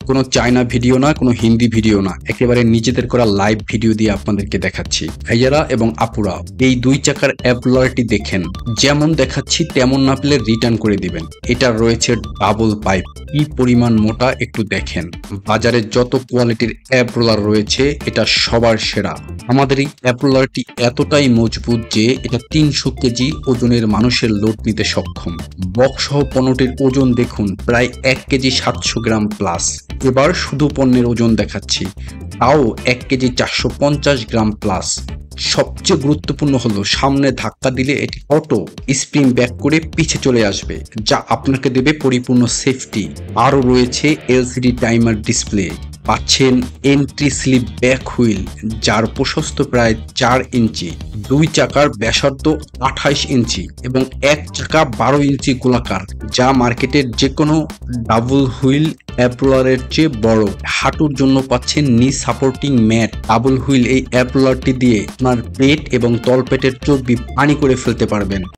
কোনো China video না, কোনো হিন্দি ভিডিও না, একেবারে নিজেদের করা লাইভ ভিডিও দিয়ে আপনাদেরকে দেখাচ্ছি। ভাইয়ারা এবং আপুরা, এই 2 চাকার অ্যাপোলারটি দেখেন, যেমন দেখাচ্ছি তেমন না পেলে রিটার্ন করে দিবেন। এটা রয়েছে ডাবল পাইপ, কি পরিমাণ মোটা একটু দেখেন। বাজারে যত কোয়ালিটির অ্যাপোলার রয়েছে এটা সবার সেরা। আমাদের এই অ্যাপোলারটি এতটাই মজবুত যে এটা 300 কেজি ওজনের মানুষের লোড নিতে সক্ষম। বক্স সহ পণ্যটির ওজন দেখুন, প্রায় 1 কেজি 700 গ্রাম প্লাস। এবার শুধু পণ্যের ওজন দেখাচ্ছি, তাও 1 কেজি 450 গ্রাম প্লাস। সবচেয়ে গুরুত্বপূর্ণ হলো সামনে ধাক্কা দিলে এটি অটো স্প্রিং ব্যাক করে পিছে চলে আসবে, যা আপনাকে দেবে পরিপূর্ণ সেফটি। আরও রয়েছে এলসিডি টাইমার ডিসপ্লে, পাচ্ছেন এন্ট্রি স্লিপ ব্যাক হুইল যার প্রশস্ত প্রায় 4 ইঞ্চি, 2 চাকার ব্যাসার্ধ 28 ইঞ্চি এবং 1 চাকা 12 ইঞ্চি গোলাকার, যা মার্কেটের যে কোনো ডাবল হুইল অ্যাপোলারের চেয়ে বড়। হাঁটুর জন্য পাচ্ছেন নি সাপোর্টিং ম্যাট। ডাবল হুইল এই অ্যাপোলারটি দিয়ে আপনার পেট এবং তলপেটের চর্বি পানি করে ফেলতে পারবেন।